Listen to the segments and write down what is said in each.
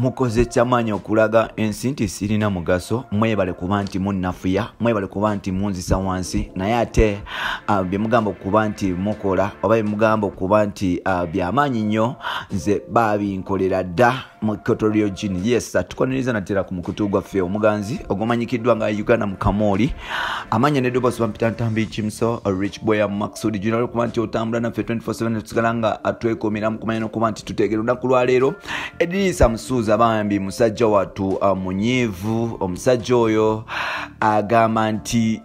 mukoze kyamanyi okulaga ensi nti sirina mugaso mwebale kuba nti munnafuya mwebale kuba nti munzisa wansi naye ate bye mugamba okuba nti mukola oba bye mugamba okuba nti byamaanyi nnyo nze babinkolera dda mu Equatorial Guinea. Yes, tukoneriza natera ku mukutu gwaffe omuganzi ogumanyikiddwa nga Uganda mu Kamoli amanya ne dobo bampita ntambi chimso Rich Boy Maxudi General kuba nti otambula naffe 24/7 tusigalanga atwekomera mu kumanya nokuba nti tutegera olunaku lwa leero Edisa Musuuza bambi musajja watu munyivu omusajja oyo agamba nti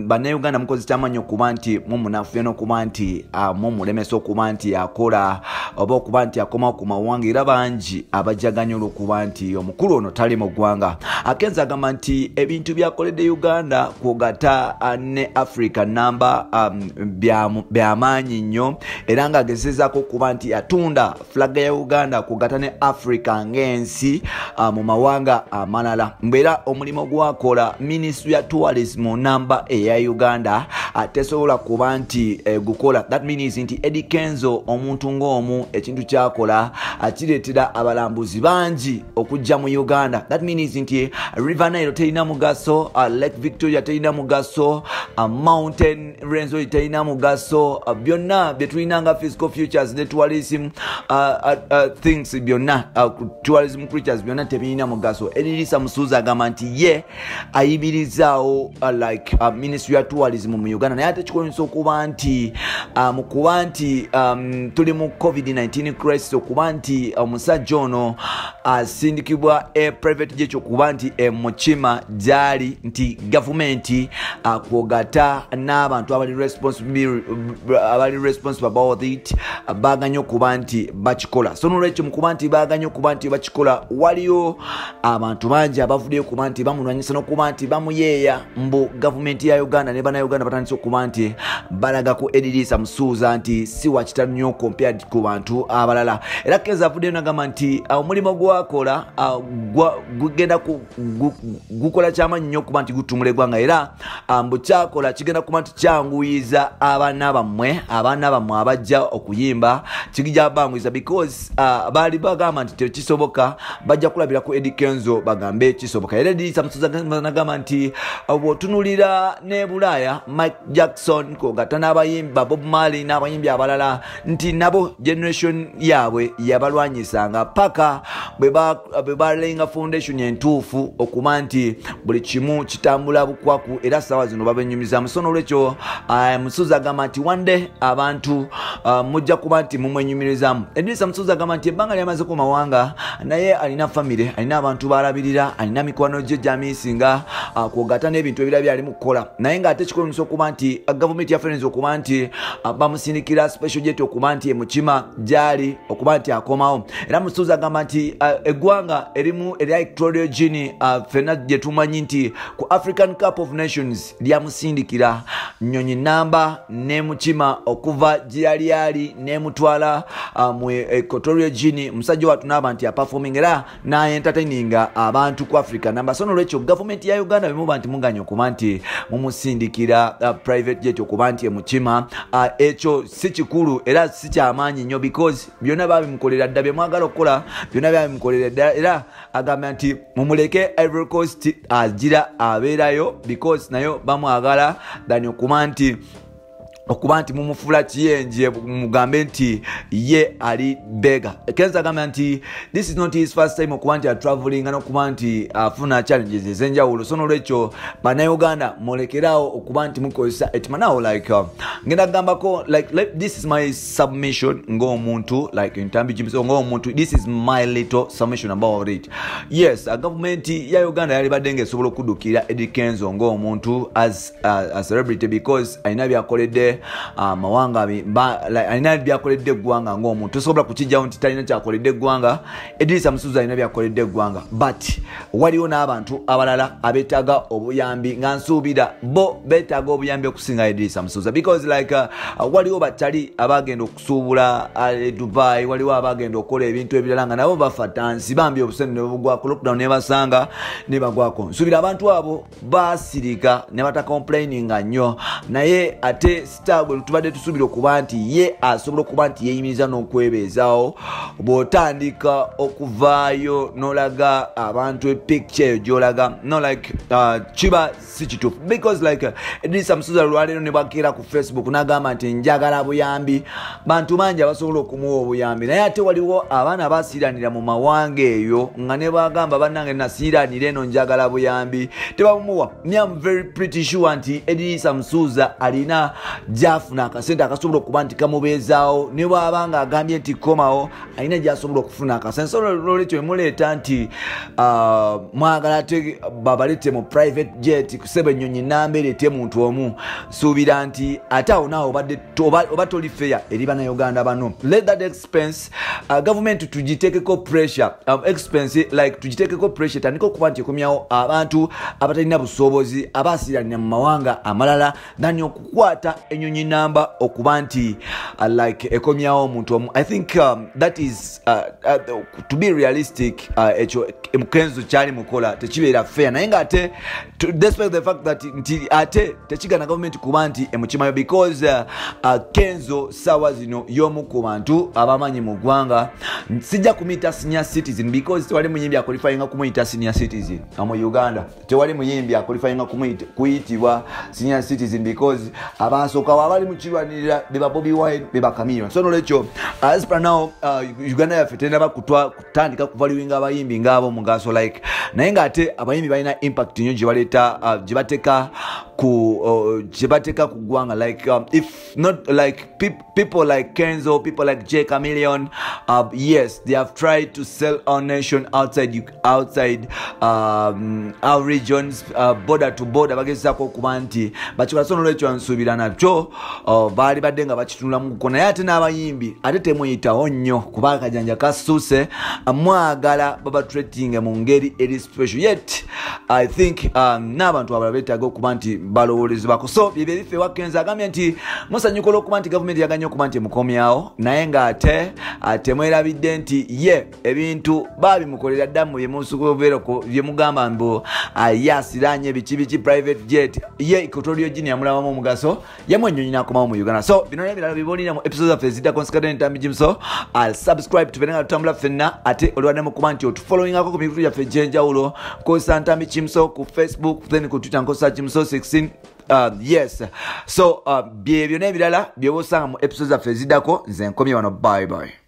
bannayuganda mukozi kyamanyi okuba nti mumunafuya n'okuba nti mumulemesa okuba nti akola oba okuba nti akomawo ku mawanga era bangi abajaganya olw'okuba nti omukulu ono tali mu ggwanga. Akenza agamba nti ebintu byakoledde Uganda kwogata ne Africa namba byamaanyi nnyo era ng'agezezaako okuba nti atunda flaga ya Uganda kwogata ne Africa ng'ensi mu mawanga amalala. Mbeera omulimu gwakola Ministry ya Tourism namba eya Uganda tesobola kuba nti gukola. That means nti Eddie Kenzo omuntu ng'omu ekintu kyakola akireetera abalambuzi bangi okujja mu Uganda. That means nti River Nile terina mugaso, Lake Victoria terina mugaso, Mountain Renzo terina mugaso, byonna bye tulina nga physical futures ne tourism things byonna tourism creatures byonna tebirina mugaso. Edisa Musuuza agamba nti ye ayimirizaawo like Ministry ya Tourism mu Uganda naye ate kikolonisa okuba nti mu kuba nti tuli mu COVID-19 crisis okuba nti omusajja ono asindikibwa private jet okuba nti Mukima gyali nti gavumenti kwogata n'abantu abali responsible about it baganya okuba nti bakikola. So n'olwekyo mu kuba nti baganya okuba nti bakikola waliyo abantu bangi abavuddeyo okuba nti bamulwanyisa n'okuba nti bamuyeeya mbu gavumenti ya Uganda ne bannayuganda batandise okuba nti balagako Edisa Musuuza nti si wakitalo nnyo compared ku bantu abalala. Era Keza avuddeyo n'agamba nti omulimu gwakola gugenda gukola kyamaanyi nnyo okuba nti gutumula eggwanga era mbu kyakola kigenda kuba nti kyanguyiza abaana bammwe abajja okuyimba kigija banguyiza because baali bagamba nti tekisoboka bajja kulabira ku Eddie Kenzo bagambe kisoboka. Era Edisa Musuuza n'agamba nti bw'otunulira ne Bulaaya Mike Jackson kwogata n'abayimba Bob Marley n'abayimbi abalala nti nabo generation yaabwe yabalwanyisanga paka bwe balenga foundation entuufu okuba nti buli kimu kitambula bukwaku era sawa zino babenyumiza musono lwekyo Musuuza agamba nti one day abantu mujja kuba nti mumwenyumirizamu. Edisa Musuuza agamba nti ebbanga lyamaze ku mawanga naye alina family alina abantu balabirira alina mikwano gye gyamisinga kwogata n'ebintu ebira byali mu kukola naye ng'ate kikolomisa okuba nti gavumenti ya Friends okuba nti bamusindikira special jet okuba nti Mukima gyali okuba nti akomawo. Era Musuuza agamba nti eggwanga erimu erya Equatorial Guinea fena gye tumanyi nti ku African Cup of Nations lyamusindikira Nnyonyi namba ne Mukima okuva gyali nemutwala mu Equatorial Guinea musajja watu n'aba nti aperforming era entertaininga abantu ku Africa namba. So n'olwekyo gavumenti ya Uganda bemuba nti muganya okuba nti mumusindikira private jet okuba nti Mukima ekyo si kikulu era si kyamaanyi nnyo because byonna babimukolera dda bye mwagala okukola byonna babimukolera dda era agamba nti mumuleke Ivory Coast agira abeerayo because nayo bamwagala dani okuba nti mumufula kiyenje mugambe nti ye ali bega. Kenza agamba nti this is not his first time okuba nti traveling n'okuba nti afuna challenges ezenjawulo. So n'olwekyo bannayuganda mulekerawo okuba nti mukozesa etimanawo like ngenda kugambako like this is my submission ng'omuntu like ntambi jimso ng'omuntu this is my little submission about it. Yes, government ya Uganda yali badde ng'esobola okuddukira Eddie Kenzo ng'omuntu as a celebrity because alina byakoledde mawanga alina byakoledde eggwanga ng'omuntu tosobola kukijjawo nti talina kyakoledde eggwanga. Edisa Musuuza alina byakoledde eggwanga but waliwo n'abantu abalala abeetaaga obuyambi nga nsuubira bo beetaaga obuyambi okusinga Edisa Musuuza because like waliwo batali abagenda okusuubula Dubai waliwo abagenda okukola ebintu ebirala nga nabo bafa tansi bambi obusene ne bugwako lockdown ne basanga ne bagwako. Nsuubira abantu abo basirika ne bata complaining nnyo naye ate star gwe tubadde tusubira okuba nti ye asobola okuba nti yeeyimiriza n'okwebeezaawo bw'otandika okuvaayo n'olaga abantu epicture eyo gy'olaga no like kiba si kituufu because like Idrisa Musuza lwaleero ne bwakeera ku Facebook n'agamba nti njagala buyambi bantu bangi abasobola okumuwa obuyambi naye ate waliwo abaana abasiiranira mu mawanga eyo nga ne bagamba bannange nasiiranira eno njagala buyambi tebamumuwa. I'm very pretty sure nti Idrisa Musuza alina gyafuna akasente akasobola okuba nti kamubeezaawo ne bw'aba nga agambye nti komawo alina gy'asobola okufuna akasente so lwekyo emuleeta nti mwagala te babalete mu private jet kuseba ennyonyi namba ereete muntu omu suubira nti ate awo naawe oba toli fair eri bannayuganda bano. Let that expense government tugiteekeko pressure expense like tugiteekeko pressure tandika okuba nti ekomyawo abantu abatalina busobozi abasiiranira mu mawanga amalala than okukwata ennyonyi namba okuba nti like ekomyawo omuntu omu. I think that is to be realistic ekyo Kenzo kyali mukola tekibeera fair naye nga ate despite the fact that nti ate tekigana government kuba nti emukimayo because Kenzo sawa zino y'omu ku bantu abamanyi mu ggwanga sijja kumuyita senior citizen because tewali muyimbi akwalifyinga kumuyita senior citizen mu Uganda tewali muyimbi akwalifyinga kuyitibwa senior citizen because abasooka abali mu kirwanirira beba Bobi Wine beba Chameleone so nolwekyo as per now Uganda yaffe tenda kutandika kuvaluinga abayimbi ngabo mugaso like naye nga ate abayimbi balina impact nnyo gye bateeka ku ggwanga like if not like people like Kenzo, people like J Chameleone, yes, they have tried to sell our nation outside our regions, border to border bagezako okuba nti bakikola so nolwekyo nsuubira nakyo baali badde nga bakitunula mu kuko naye ate n'abayimbi ate temuyitawo nnyo kuba akajanja kasuuse mwagala babatreating mu ngeri eri special yet I think n'abantu abalala beetaaga okuba nti balowoolezebwako so byebyo ebife wakenza agambye nti musanyukola okuba nti gavumenti yaganye okuba nti emukomyawo naye ng'ate temwerabidde nti ye ebintu baabimukolera ddamu byemusukubeerako byemugamba mbu yasiranye biki private jet ye ikotorio gini yamulabamu omugaso yamwe ennyonyi n'akomawo mu Uganda so bino n'ebirala biboolira mu episodes zaffe eziddako nsikadde Ntambi Jimso subscribe tubere nga tutambula ffenna ate oliwaddemu kuba nti otufollowingako ku mikutu gyaffe egy'enjawulo nkozesa Ntambi Jimso ku Facebook then ku Twitter nkozesa Jimso 16 yes so byebyo n'ebirala by'oba osanga mu episodes zaffe eziddako nze nkomye wano bye bye.